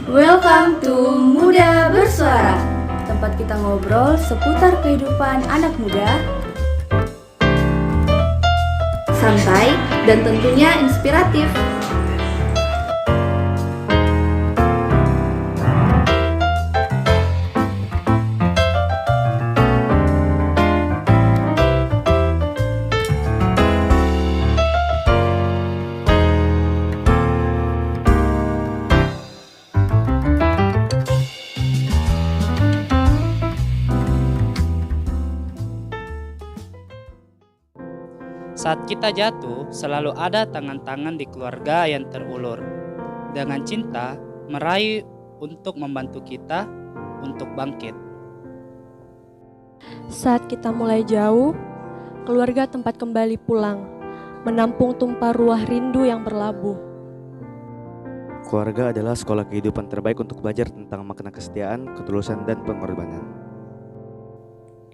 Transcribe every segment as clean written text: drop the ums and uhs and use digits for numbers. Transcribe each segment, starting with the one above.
Welcome to Muda Bersuara, tempat kita ngobrol seputar kehidupan anak muda, santai dan tentunya inspiratif. Saat kita jatuh, selalu ada tangan-tangan di keluarga yang terulur dengan cinta meraih untuk membantu kita untuk bangkit. Saat kita mulai jauh, keluarga tempat kembali pulang, menampung tumpah ruah rindu yang berlabuh. Keluarga adalah sekolah kehidupan terbaik untuk belajar tentang makna kesetiaan, ketulusan, dan pengorbanan.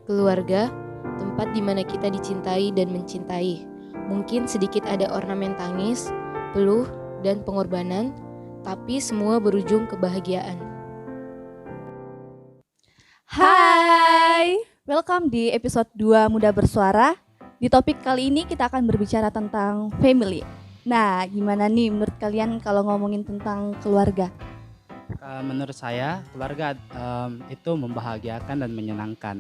Keluarga, tempat di mana kita dicintai dan mencintai. Mungkin sedikit ada ornamen tangis, peluh, dan pengorbanan, tapi semua berujung kebahagiaan. Hai, welcome di episode 2 Muda Bersuara. Di topik kali ini kita akan berbicara tentang family. Nah, gimana nih menurut kalian kalau ngomongin tentang keluarga? Menurut saya, keluarga itu membahagiakan dan menyenangkan.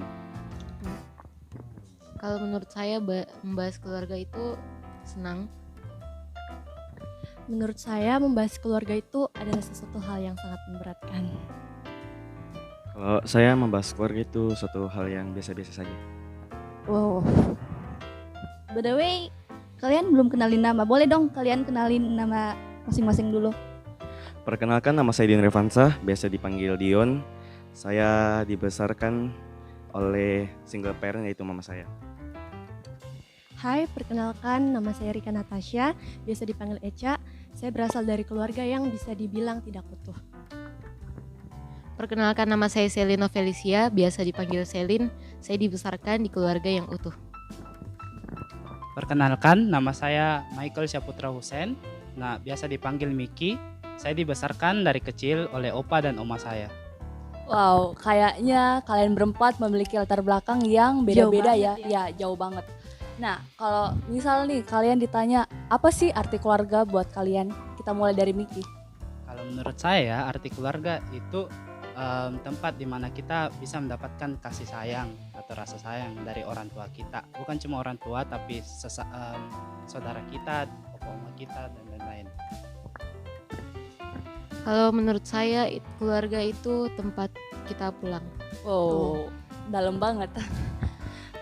Kalau menurut saya membahas keluarga itu senang. Menurut saya membahas keluarga itu adalah sesuatu hal yang sangat memberatkan. Kalau saya membahas keluarga itu suatu hal yang biasa-biasa saja. Wow. By the way, kalian belum kenalin nama. Boleh dong kalian kenalin nama masing-masing dulu. Perkenalkan, nama saya Dion Revansa, biasa dipanggil Dion. Saya dibesarkan oleh single parent, yaitu mama saya. Hai, perkenalkan nama saya Rika Natasha, biasa dipanggil Eca. Saya berasal dari keluarga yang bisa dibilang tidak utuh. Perkenalkan, nama saya Selina Felicia, biasa dipanggil Selin. Saya dibesarkan di keluarga yang utuh. Perkenalkan, nama saya Michael Syaputra Hussein. Nah, biasa dipanggil Miki. Saya dibesarkan dari kecil oleh opa dan oma saya. Wow, kayaknya kalian berempat memiliki latar belakang yang beda-beda ya. Ya, jauh banget. Nah, kalau misal nih kalian ditanya apa sih arti keluarga buat kalian? Kita mulai dari Miki. Kalau menurut saya, arti keluarga itu tempat di mana kita bisa mendapatkan kasih sayang atau rasa sayang dari orang tua kita. Bukan cuma orang tua, tapi saudara kita, oma kita, dan lain-lain. Kalau menurut saya keluarga itu tempat kita pulang. Wow, dalam banget.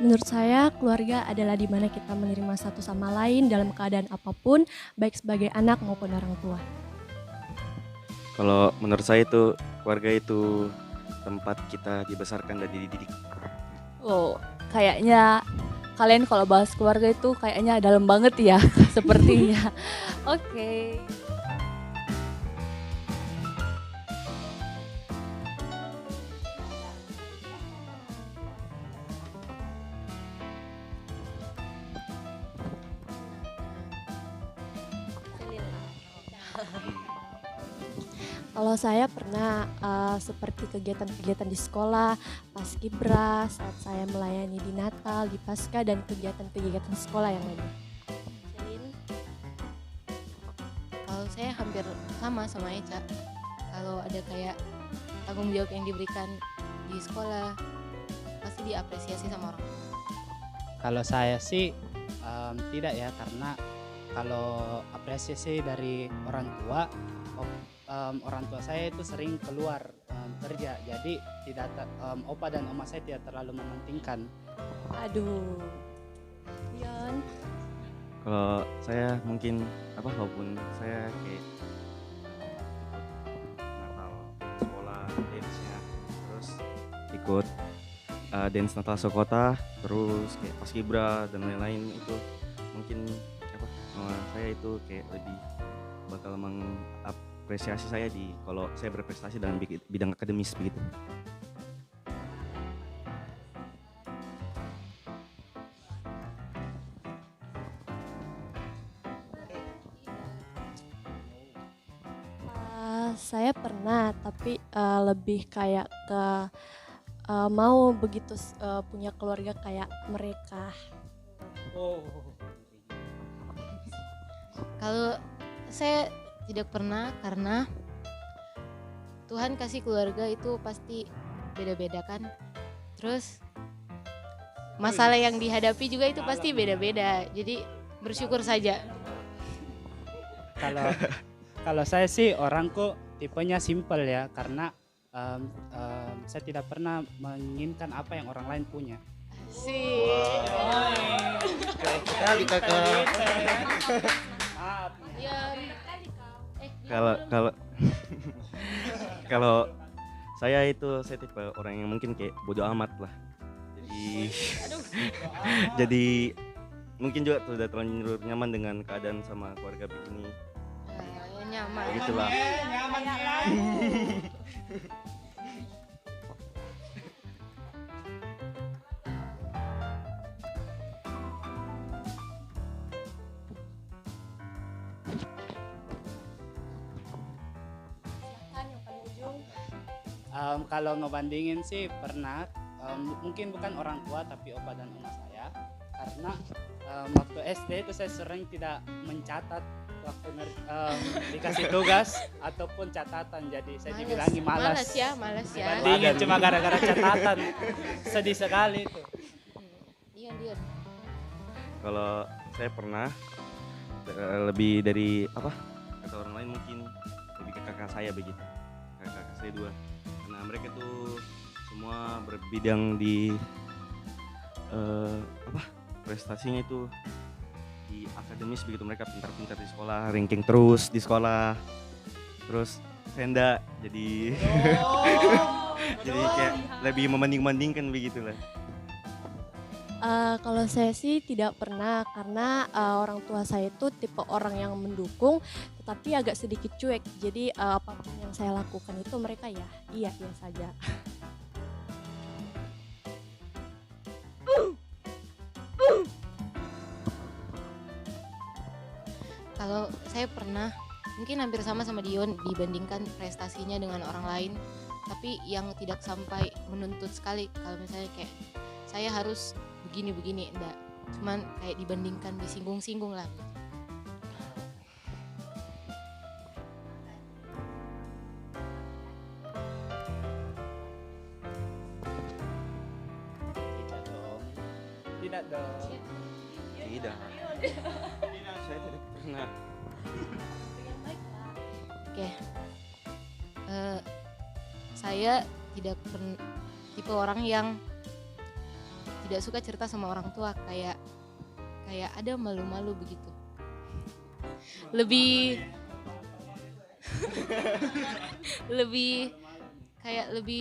Menurut saya, keluarga adalah di mana kita menerima satu sama lain dalam keadaan apapun, baik sebagai anak maupun orang tua. Kalau menurut saya itu keluarga itu tempat kita dibesarkan dan dididik. Wow, kayaknya kalian kalau bahas keluarga itu kayaknya dalam banget ya, sepertinya. Oke. Kalau saya pernah seperti kegiatan-kegiatan di sekolah, paskibra, saat saya melayani di Natal, di Pasca, dan kegiatan-kegiatan sekolah yang lainnya. Kalau saya hampir sama Eca. Kalau ada kayak tanggung jawab yang diberikan di sekolah, pasti diapresiasi sama orang tua. Kalau saya sih tidak ya, karena kalau apresiasi dari orang tua, orang tua saya itu sering keluar kerja, jadi tidak opa dan oma saya tidak terlalu mementingkan. Aduh. Dion. Kalau saya mungkin walaupun saya kayak Natal sekolah dance-nya, terus ikut dance Natal sekota, terus kayak paskibra dan lain-lain, itu mungkin saya itu kayak lebih bakal mengapresiasi saya kalau saya berprestasi dalam bidang akademis begitu. Saya pernah, tapi lebih kayak ke mau begitu punya keluarga kayak mereka. Oh. Kalau saya tidak pernah, karena Tuhan kasih keluarga itu pasti beda-beda kan. Terus masalah yang dihadapi juga itu pasti beda-beda. Jadi bersyukur saja. Kalau saya sih orangku tipenya simple ya, karena saya tidak pernah menginginkan apa yang orang lain punya. Sih. Kali kakak. Kalau kalau kalau saya tipe orang yang mungkin kayak bodoh amat lah. Jadi mungkin juga sudah terlanjur nyaman dengan keadaan sama keluarga begini. Nyaman. Begitulah. Kalau ngebandingin sih pernah, mungkin bukan orang tua tapi opa dan oma saya, karena waktu SD itu saya sering tidak mencatat waktu dikasih tugas ataupun catatan, jadi saya dibilangi malas. Malas ya. Dibandingin cuma gara-gara catatan, sedih sekali itu. Iya. Kalau saya pernah lebih dari apa? Kata orang lain mungkin lebih ke kakak saya begitu. Kakak saya 2. Karena mereka tuh semua berbidang di prestasinya itu di akademis begitu, mereka pintar-pintar di sekolah, ranking terus di sekolah. Terus saya enggak, jadi jadi kayak lebih membanding-bandingkan begitulah. Kalau saya sih tidak pernah, karena orang tua saya itu tipe orang yang mendukung tetapi agak sedikit cuek. Jadi apapun yang saya lakukan itu mereka ya iya saja. Kalau saya pernah, mungkin hampir sama Dion, dibandingkan prestasinya dengan orang lain, tapi yang tidak sampai menuntut sekali. Kalau misalnya kayak saya harus begini-begini, enggak. Cuman kayak dibandingkan, disinggung-singgung lah. Tidak dong. Tidak. Saya tidak pernah. Oke. Saya tidak tipe orang yang tidak suka cerita sama orang tua, kayak ada malu-malu begitu. Lebih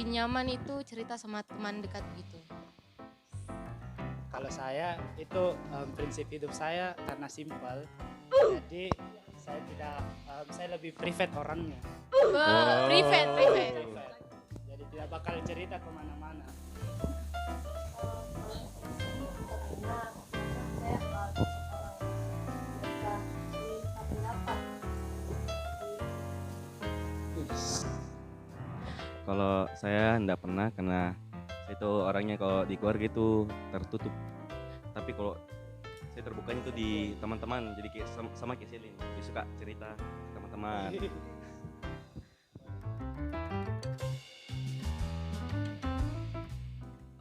nyaman itu cerita sama teman dekat gitu. Kalau saya itu prinsip hidup saya karena simpel, jadi saya lebih private orangnya. Private. Jadi tidak bakal cerita kemana-mana. Kalau saya enggak pernah, karena saya itu orangnya kalau di keluarga itu tertutup. Tapi kalau saya terbukanya itu di teman-teman, jadi kayak sama kayak Selin, dia suka cerita ke teman-teman.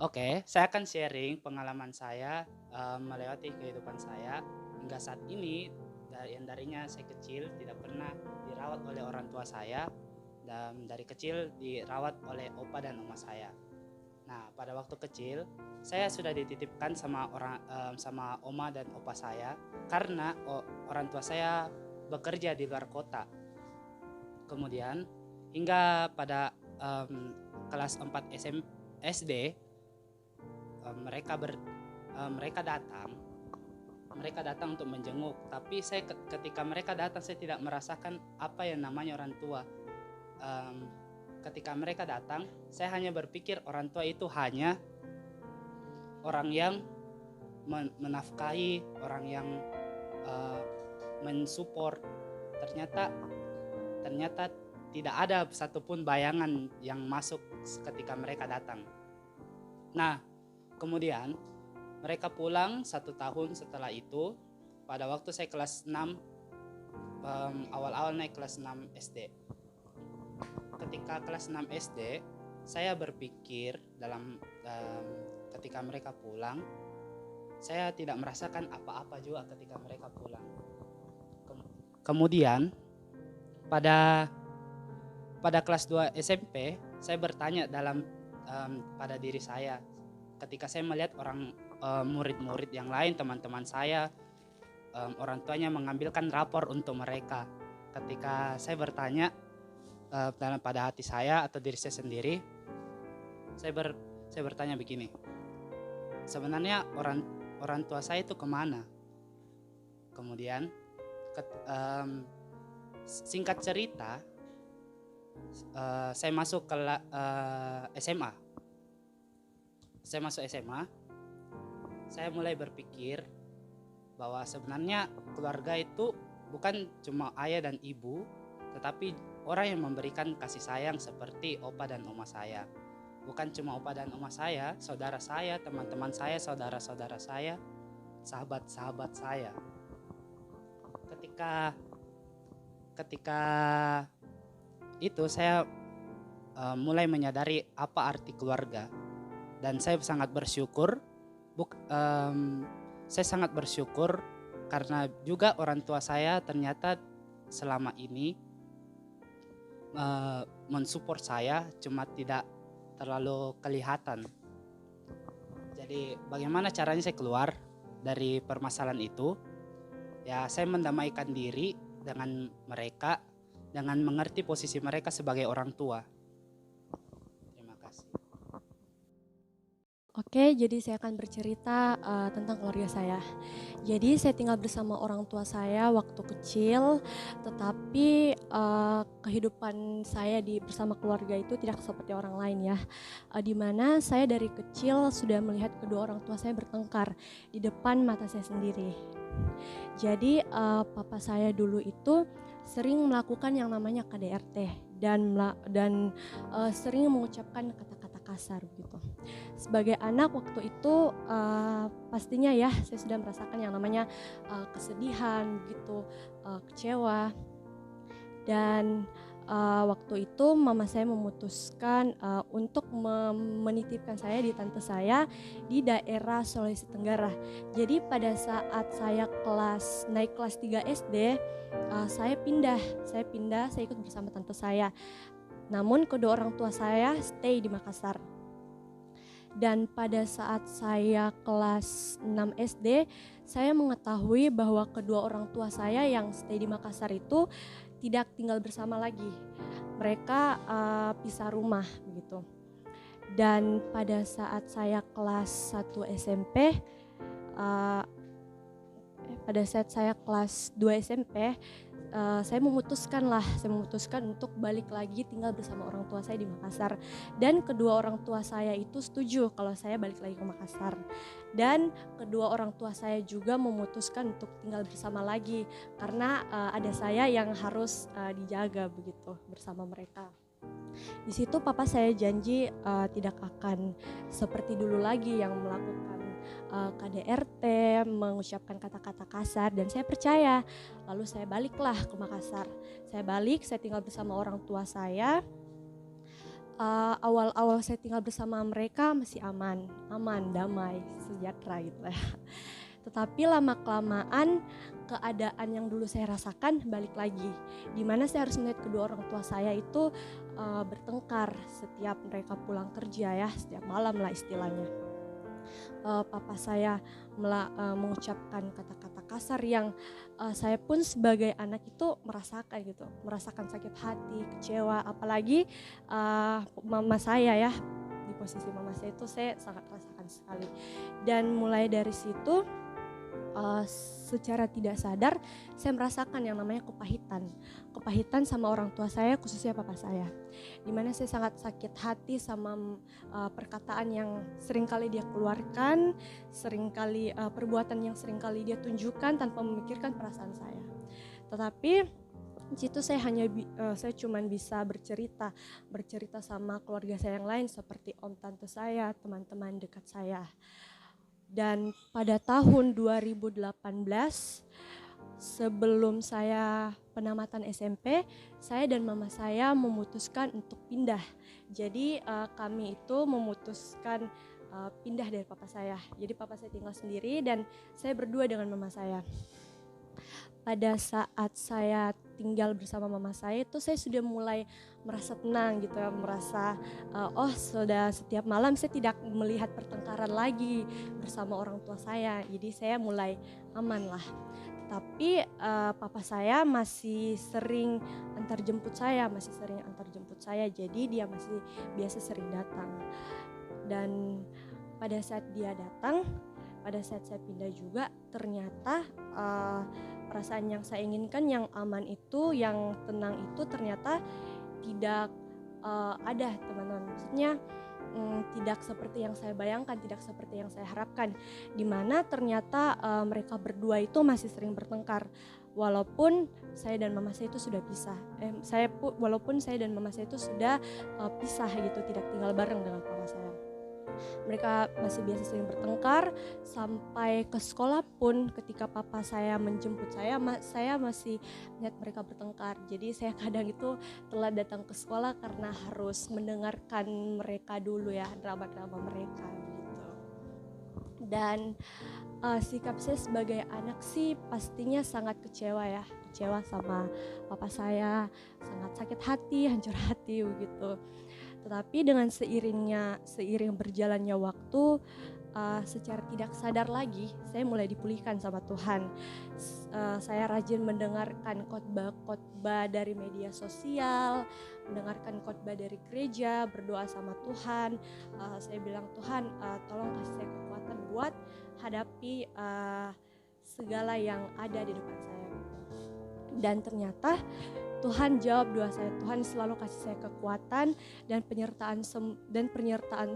Oke, saya akan sharing pengalaman saya melewati kehidupan saya hingga saat ini. Yang darinya saya kecil tidak pernah dirawat oleh orang tua saya, dan dari kecil dirawat oleh opa dan oma saya. Nah, pada waktu kecil saya sudah dititipkan sama oma dan opa saya karena orang tua saya bekerja di luar kota. Kemudian hingga pada kelas 4 SD mereka datang untuk menjenguk, tapi saya ketika mereka datang saya tidak merasakan apa yang namanya orang tua. Ketika mereka datang, saya hanya berpikir orang tua itu hanya orang yang menafkahi, orang yang mensupport. Ternyata tidak ada satupun bayangan yang masuk ketika mereka datang. Nah, kemudian mereka pulang 1 tahun setelah itu, pada waktu saya kelas 6, awal-awal naik kelas 6 SD. Ketika kelas 6 SD, saya berpikir ketika mereka pulang, saya tidak merasakan apa-apa juga ketika mereka pulang. Kemudian pada kelas 2 SMP, saya bertanya pada diri saya ketika saya melihat orang murid-murid yang lain, teman-teman saya, orang tuanya mengambilkan rapor untuk mereka. Ketika saya bertanya pada hati saya atau diri saya sendiri, saya bertanya begini, sebenarnya orang tua saya itu kemana? Kemudian singkat cerita, saya masuk ke SMA. Saya masuk SMA, saya mulai berpikir bahwa sebenarnya keluarga itu bukan cuma ayah dan ibu, tetapi orang yang memberikan kasih sayang seperti opa dan oma saya. Bukan cuma opa dan oma saya, saudara saya, teman-teman saya, saudara-saudara saya, sahabat-sahabat saya. Ketika itu saya mulai menyadari apa arti keluarga, dan saya sangat bersyukur. Saya sangat bersyukur karena juga orang tua saya ternyata selama ini mensupport saya, cuma tidak terlalu kelihatan. Jadi bagaimana caranya saya keluar dari permasalahan itu? Ya, saya mendamaikan diri dengan mereka, dengan mengerti posisi mereka sebagai orang tua. Terima kasih. Oke, jadi saya akan bercerita tentang keluarga saya. Jadi saya tinggal bersama orang tua saya waktu kecil, tetapi kehidupan saya bersama keluarga itu tidak seperti orang lain ya. Di mana saya dari kecil sudah melihat kedua orang tua saya bertengkar di depan mata saya sendiri. Jadi papa saya dulu itu sering melakukan yang namanya KDRT dan sering mengucapkan kata-kata kasar gitu. Sebagai anak waktu itu pastinya ya saya sudah merasakan yang namanya kesedihan gitu, kecewa. Dan waktu itu mama saya memutuskan untuk menitipkan saya di tante saya di daerah Sulawesi Tenggara. Jadi pada saat saya naik kelas 3 SD, saya ikut bersama tante saya. Namun kedua orang tua saya stay di Makassar. Dan pada saat saya kelas 6 SD, saya mengetahui bahwa kedua orang tua saya yang stay di Makassar itu tidak tinggal bersama lagi. Mereka pisah rumah begitu. Dan pada saat saya kelas 1 SMP, pada saat saya kelas 2 SMP, saya memutuskan untuk balik lagi tinggal bersama orang tua saya di Makassar. Dan kedua orang tua saya itu setuju kalau saya balik lagi ke Makassar. Dan kedua orang tua saya juga memutuskan untuk tinggal bersama lagi karena ada saya yang harus dijaga begitu bersama mereka. Di situ papa saya janji tidak akan seperti dulu lagi yang melakukan KDRT, mengucapkan kata-kata kasar, dan saya percaya. Lalu saya baliklah ke Makassar. Saya tinggal bersama orang tua saya. Awal-awal saya tinggal bersama mereka masih aman, damai, sejahtera gitu ya. Tetapi lama-kelamaan keadaan yang dulu saya rasakan balik lagi. Dimana saya harus melihat kedua orang tua saya itu bertengkar setiap mereka pulang kerja ya, setiap malam lah istilahnya. Papa saya mengucapkan kata-kata kasar yang saya pun sebagai anak itu merasakan sakit hati, kecewa, apalagi mama saya ya, di posisi mama saya itu saya sangat rasakan sekali. Dan mulai dari situ secara tidak sadar saya merasakan yang namanya kepahitan sama orang tua saya, khususnya papa saya, dimana saya sangat sakit hati sama perkataan yang seringkali dia keluarkan, perbuatan yang seringkali dia tunjukkan tanpa memikirkan perasaan saya. Tetapi Di situ saya cuman bisa bercerita sama keluarga saya yang lain seperti om tante saya, teman-teman dekat saya. Dan pada tahun 2018 sebelum saya penamatan SMP, saya dan mama saya memutuskan untuk pindah. Jadi kami itu memutuskan pindah dari papa saya. Jadi papa saya tinggal sendiri dan saya berdua dengan mama saya. Pada saat saya tinggal bersama mama saya itu saya sudah mulai merasa tenang gitu ya, merasa sudah setiap malam saya tidak melihat pertengkaran lagi bersama orang tua saya. Jadi saya mulai aman lah. Tapi papa saya masih sering antar jemput saya, jadi dia masih biasa sering datang. Dan pada saat dia datang, pada saat saya pindah juga, ternyata perasaan yang saya inginkan, yang aman itu, yang tenang itu ternyata tidak ada, teman-teman. Maksudnya tidak seperti yang saya bayangkan, tidak seperti yang saya harapkan, dimana ternyata mereka berdua itu masih sering bertengkar walaupun saya dan mama saya itu sudah pisah. Walaupun saya dan mama saya itu sudah pisah gitu, tidak tinggal bareng dengan papa saya. Mereka masih biasa sering bertengkar, sampai ke sekolah pun ketika papa saya menjemput saya masih lihat mereka bertengkar. Jadi saya kadang itu telat datang ke sekolah karena harus mendengarkan mereka dulu ya, drama-drama mereka gitu. Dan sikap saya sebagai anak sih pastinya sangat kecewa sama papa saya, sangat sakit hati, hancur hati begitu. Tetapi dengan seiring berjalannya waktu, secara tidak sadar lagi saya mulai dipulihkan sama Tuhan. Saya rajin mendengarkan khotbah dari media sosial, mendengarkan khotbah dari gereja, berdoa sama Tuhan. Saya bilang, Tuhan tolong kasih saya kekuatan buat hadapi segala yang ada di depan saya. Dan ternyata Tuhan jawab doa saya. Tuhan selalu kasih saya kekuatan dan penyertaan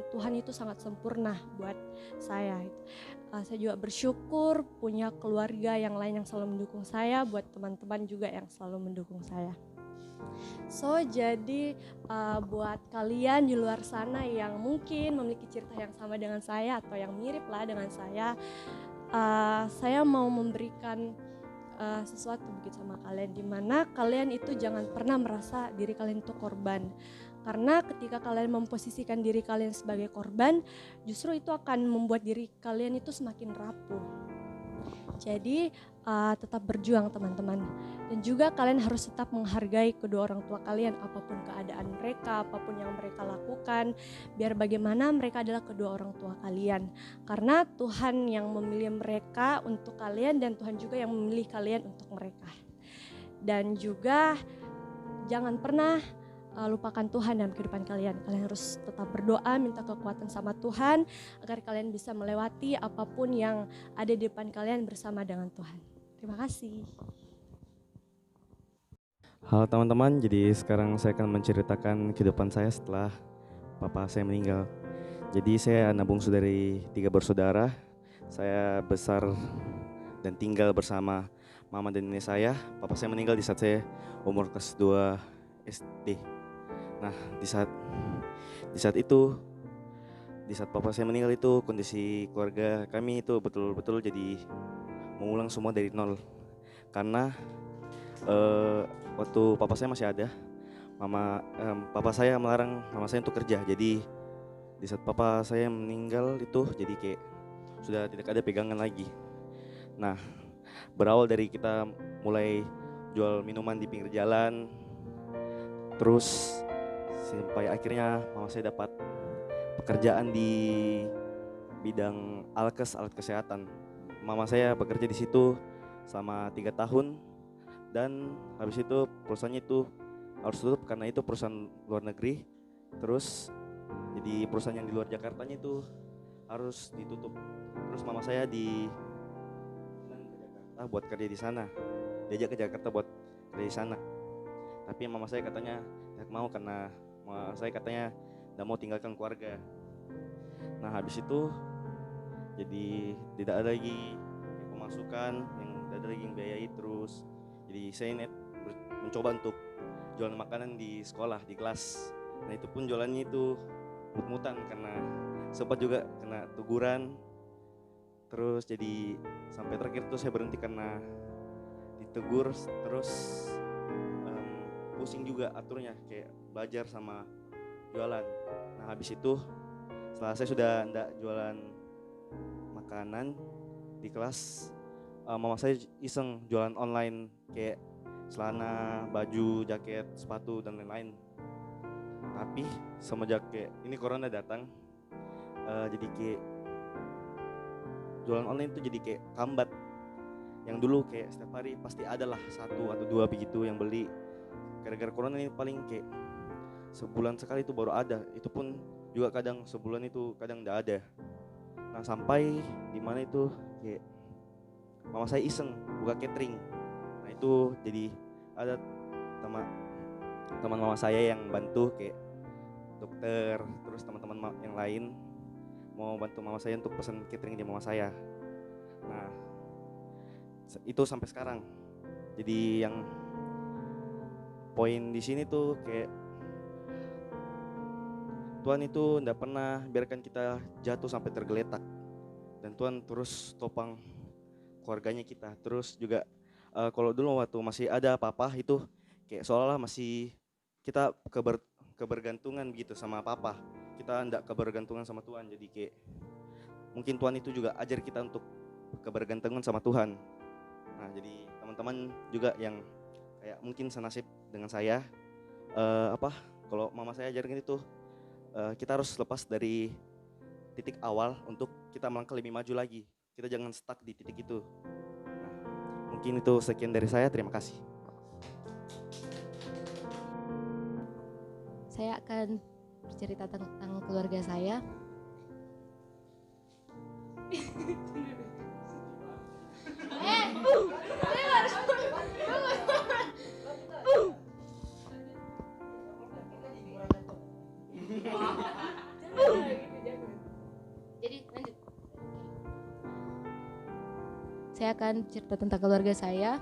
Tuhan itu sangat sempurna buat saya. Saya juga bersyukur punya keluarga yang lain yang selalu mendukung saya, buat teman-teman juga yang selalu mendukung saya. So jadi buat kalian di luar sana yang mungkin memiliki cerita yang sama dengan saya atau yang mirip lah dengan saya mau memberikan sesuatu begitu sama kalian, dimana kalian itu jangan pernah merasa diri kalian itu korban, karena ketika kalian memposisikan diri kalian sebagai korban, justru itu akan membuat diri kalian itu semakin rapuh. Jadi tetap berjuang teman-teman, dan juga kalian harus tetap menghargai kedua orang tua kalian, apapun keadaan mereka, apapun yang mereka lakukan, biar bagaimana mereka adalah kedua orang tua kalian, karena Tuhan yang memilih mereka untuk kalian dan Tuhan juga yang memilih kalian untuk mereka. Dan juga jangan pernah lupakan Tuhan dalam kehidupan kalian. Kalian harus tetap berdoa, minta kekuatan sama Tuhan agar kalian bisa melewati apapun yang ada di depan kalian bersama dengan Tuhan. Terima kasih. Halo teman-teman, jadi sekarang saya akan menceritakan kehidupan saya setelah papa saya meninggal. Jadi saya anak bungsu dari 3 bersaudara. Saya besar dan tinggal bersama mama dan nenek saya. Papa saya meninggal di saat saya umur kelas 2 SD. Nah, di saat papa saya meninggal itu, kondisi keluarga kami itu betul-betul jadi mengulang semua dari nol. Karena waktu papa saya masih ada, papa saya melarang mama saya untuk kerja. Jadi di saat papa saya meninggal itu jadi kayak sudah tidak ada pegangan lagi. Nah, berawal dari kita mulai jual minuman di pinggir jalan, terus sampai akhirnya mama saya dapat pekerjaan di bidang alkes, alat kesehatan. Mama saya bekerja di situ selama 3 tahun, dan habis itu perusahaannya itu harus tutup karena itu perusahaan luar negeri. Terus jadi perusahaan yang di luar Jakartanya itu harus ditutup. Terus mama saya ke Jakarta buat kerja di sana. Diajak ke Jakarta buat kerja di sana. Tapi mama saya katanya tidak mau karena mama saya katanya tidak mau tinggalkan keluarga. Nah, habis itu jadi tidak ada lagi pemasukan, yang tidak ada lagi yang biayai terus. Jadi saya mencoba untuk jualan makanan di sekolah, di kelas. Nah itu pun jualannya itu mut-mutan karena sempat juga kena teguran. Terus jadi sampai terakhir tuh saya berhenti karena ditegur, terus pusing juga aturnya kayak belajar sama jualan. Nah habis itu setelah saya sudah enggak jualan makanan di kelas, mama saya iseng jualan online kayak celana, baju, jaket, sepatu dan lain-lain. Tapi semenjak kayak ini corona datang, jadi kayak jualan online itu jadi kayak kambat. Yang dulu kayak setiap hari pasti ada lah 1 atau 2 begitu yang beli. Gara-gara corona ini paling kayak sebulan sekali itu baru ada. Itu pun juga kadang sebulan itu kadang enggak ada. Nah sampai dimana itu kayak mama saya iseng buka catering. Nah itu jadi ada teman mama saya yang bantu kayak dokter, terus teman-teman yang lain mau bantu mama saya untuk pesan catering di mama saya. Nah itu sampai sekarang. Jadi yang poin di sini tuh kayak Tuhan itu tidak pernah biarkan kita jatuh sampai tergeletak, dan Tuhan terus topang keluarganya kita. Terus juga kalau dulu waktu masih ada papa itu kayak seolah-olah masih kita kebergantungan gitu sama papa, kita tidak kebergantungan sama Tuhan. Jadi kayak mungkin Tuhan itu juga ajar kita untuk kebergantungan sama Tuhan. Nah jadi teman-teman juga yang kayak mungkin senasib dengan saya, kalau mama saya ajarin itu kita harus lepas dari titik awal untuk kita melangkah lebih maju lagi. Kita jangan stuck di titik itu. Nah, mungkin itu sekian dari saya. Terima kasih. Saya akan bercerita tentang keluarga saya. Jadi lanjut. Saya akan cerita tentang keluarga saya.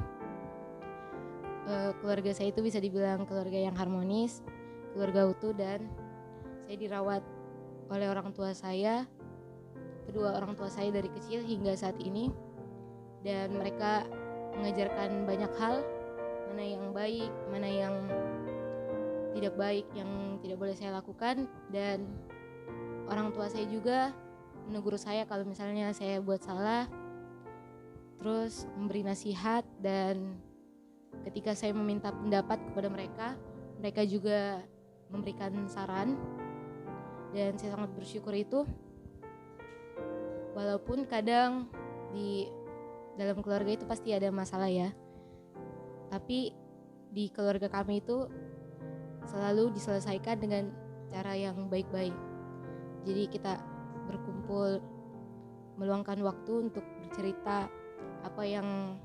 Keluarga saya itu bisa dibilang keluarga yang harmonis, keluarga utuh, dan saya dirawat oleh orang tua saya, kedua orang tua saya dari kecil hingga saat ini, dan mereka mengajarkan banyak hal, mana yang baik, mana yang tidak baik, yang tidak boleh saya lakukan. Dan orang tua saya juga menegur saya kalau misalnya saya buat salah, terus memberi nasihat. Dan ketika saya meminta pendapat kepada mereka, mereka juga memberikan saran, dan saya sangat bersyukur itu. Walaupun kadang di dalam keluarga itu pasti ada masalah ya, tapi di keluarga kami itu selalu diselesaikan dengan cara yang baik-baik. Jadi kita berkumpul, meluangkan waktu untuk bercerita apa yang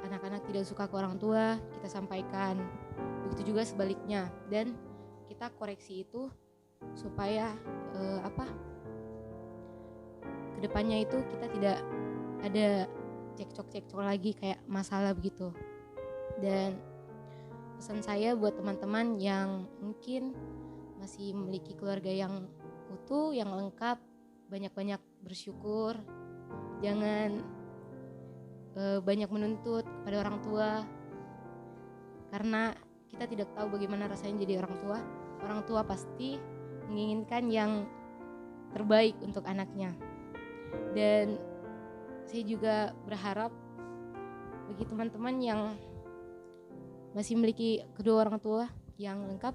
anak-anak tidak suka ke orang tua, kita sampaikan. Begitu juga sebaliknya, dan kita koreksi itu supaya kedepannya itu kita tidak ada cekcok-cekcok lagi kayak masalah begitu. Dan pesan saya buat teman-teman yang mungkin masih memiliki keluarga yang utuh, yang lengkap, banyak-banyak bersyukur. Jangan banyak menuntut kepada orang tua, karena kita tidak tahu bagaimana rasanya jadi orang tua. Orang tua pasti menginginkan yang terbaik untuk anaknya. Dan saya juga berharap bagi teman-teman yang masih memiliki kedua orang tua yang lengkap,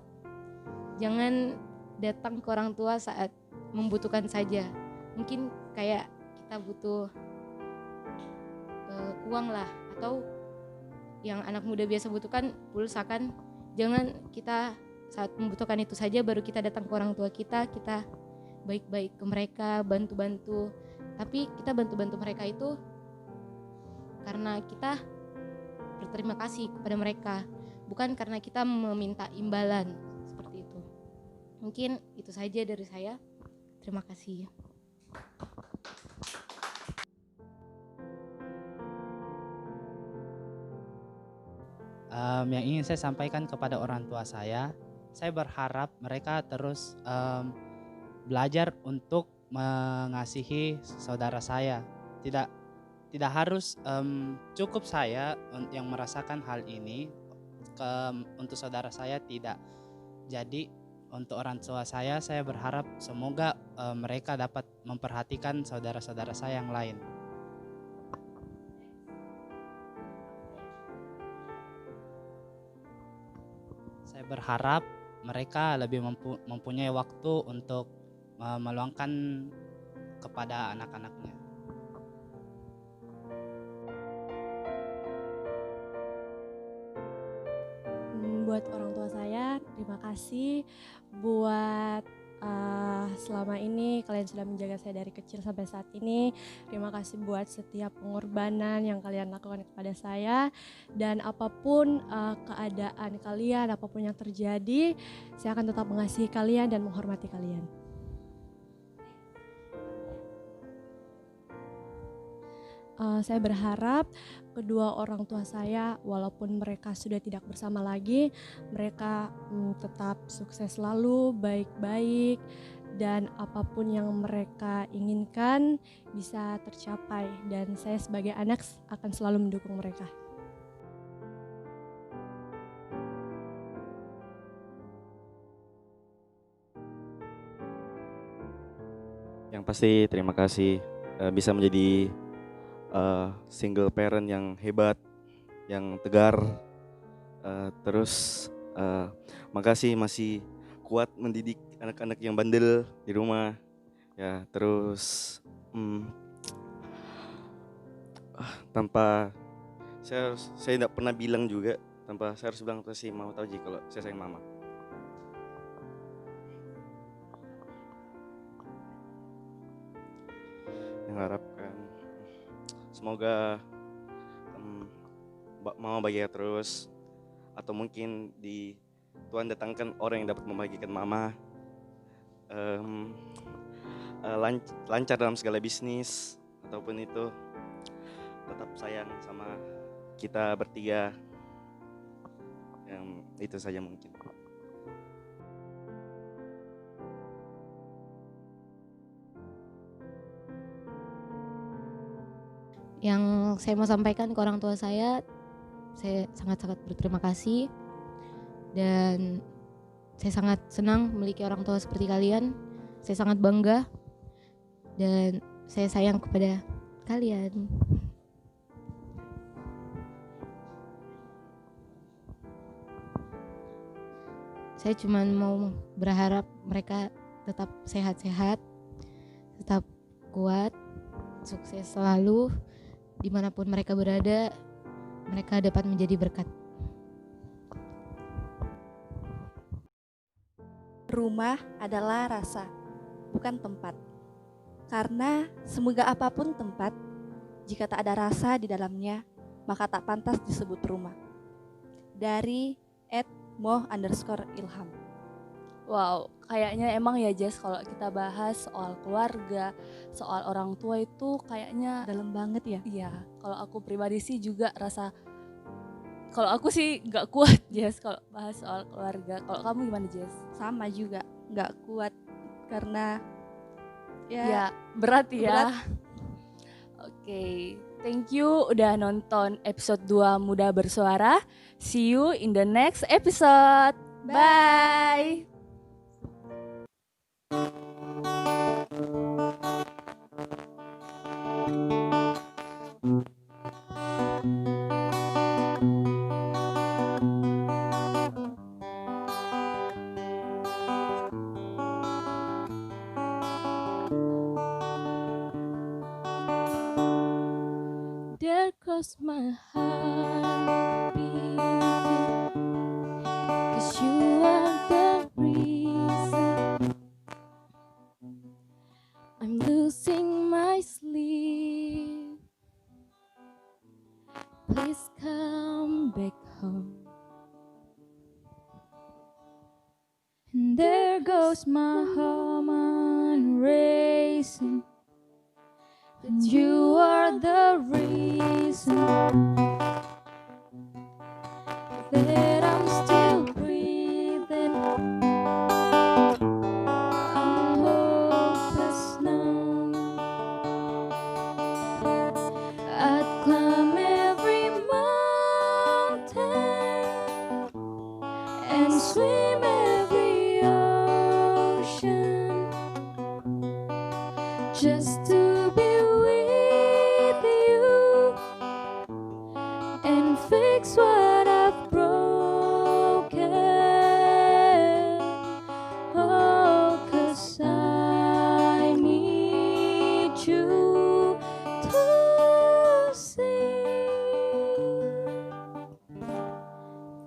jangan datang ke orang tua saat membutuhkan saja. Mungkin kayak kita butuh uang lah, atau yang anak muda biasa butuhkan pulsa kan. Jangan kita saat membutuhkan itu saja baru kita datang ke orang tua kita baik-baik ke mereka, bantu-bantu. Tapi kita bantu-bantu mereka itu karena kita berterima kasih kepada mereka, bukan karena kita meminta imbalan, seperti itu. Mungkin itu saja dari saya. Terima kasih. yang ingin saya sampaikan kepada orang tua saya berharap mereka terus belajar untuk mengasihi saudara saya. Tidak harus cukup saya yang merasakan hal ini, untuk saudara saya tidak. Jadi untuk orang tua saya berharap semoga mereka dapat memperhatikan saudara-saudara saya yang lain. Saya berharap mereka lebih mempunyai waktu untuk meluangkan kepada anak-anaknya. Buat orang tua saya, terima kasih buat selama ini kalian sudah menjaga saya dari kecil sampai saat ini. Terima kasih buat setiap pengorbanan yang kalian lakukan kepada saya. Dan apapun keadaan kalian, apapun yang terjadi, saya akan tetap mengasihi kalian dan menghormati kalian. Saya berharap kedua orang tua saya, walaupun mereka sudah tidak bersama lagi, mereka tetap sukses selalu, baik-baik, dan apapun yang mereka inginkan bisa tercapai. Dan saya sebagai anak akan selalu mendukung mereka. Yang pasti terima kasih bisa menjadi single parent yang hebat, yang tegar, terus makasih masih kuat mendidik anak-anak yang bandel di rumah, ya. Terus tanpa saya tidak pernah bilang juga, tanpa saya harus bilang pasti mau tahu Ji kalau saya sayang mama. Yang harapkan semoga mama bahagia terus, atau mungkin di Tuhan datangkan orang yang dapat membahagiakan mama, lancar dalam segala bisnis, ataupun itu tetap sayang sama kita bertiga. Yang itu saja mungkin. Yang saya mau sampaikan ke orang tua saya sangat-sangat berterima kasih, dan saya sangat senang memiliki orang tua seperti kalian. Saya sangat bangga dan saya sayang kepada kalian. Saya cuma mau berharap mereka tetap sehat-sehat, tetap kuat, sukses selalu. Dimanapun mereka berada, mereka dapat menjadi berkat. Rumah adalah rasa, bukan tempat. Karena semoga apapun tempat, jika tak ada rasa di dalamnya, maka tak pantas disebut rumah. Dari @moh_ilham. Wow, kayaknya emang ya Jess, kalau kita bahas soal keluarga, soal orang tua itu kayaknya Dalam banget ya. iya. Kalau aku pribadi sih juga kalau aku sih nggak kuat Jess kalau bahas soal keluarga. Kalau kamu gimana Jess? Sama juga, nggak kuat karena Ya berat ya. berat. Oke, thank you udah nonton episode 2 Muda Bersuara. See you in the next episode. Bye. There goes my heart beating, 'cause you are the reason I'm losing my sleep. Please come back home. And there goes my heart racing, and you are the reason. just to be with you and fix what I've broken. Oh, 'cause I need you to see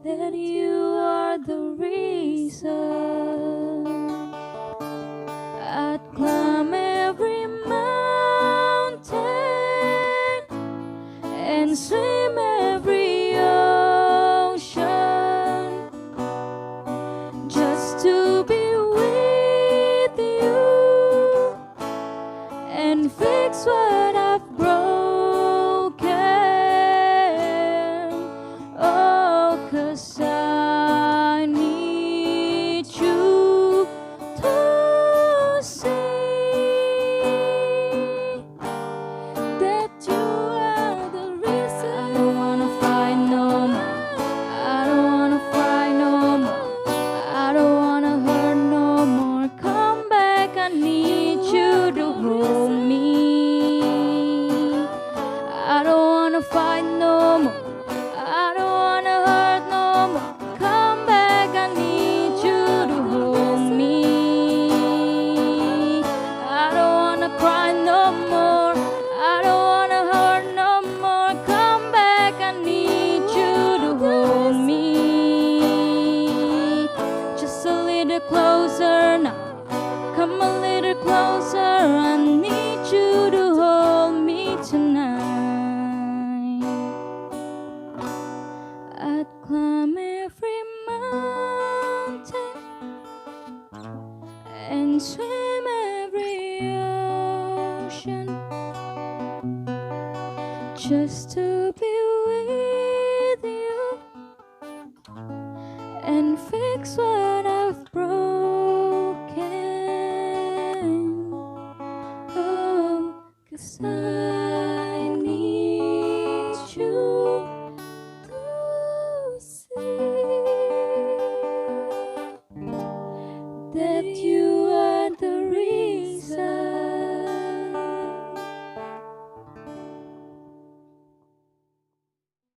that you are the reason I'd climb every mountain and swim every ocean just to be with you and fix what I've broken. Oh, 'cause I need you to see that you are the reason. I don't wanna fight no more. I don't wanna fight no more. I don't wanna hurt no more. Come back, I need you to hold me. I don't wanna fight no more. I don't wanna hurt no more. Come back, I need you to hold me. I don't wanna cry no more. I don't wanna hurt no more. Come back, I need you to hold me. Just a little closer now. Come a little closer. I need you to hold me tonight. I'd climb every mountain and swim every ocean just to be with you and fix what I've broken. Oh, 'cause I need you to see that you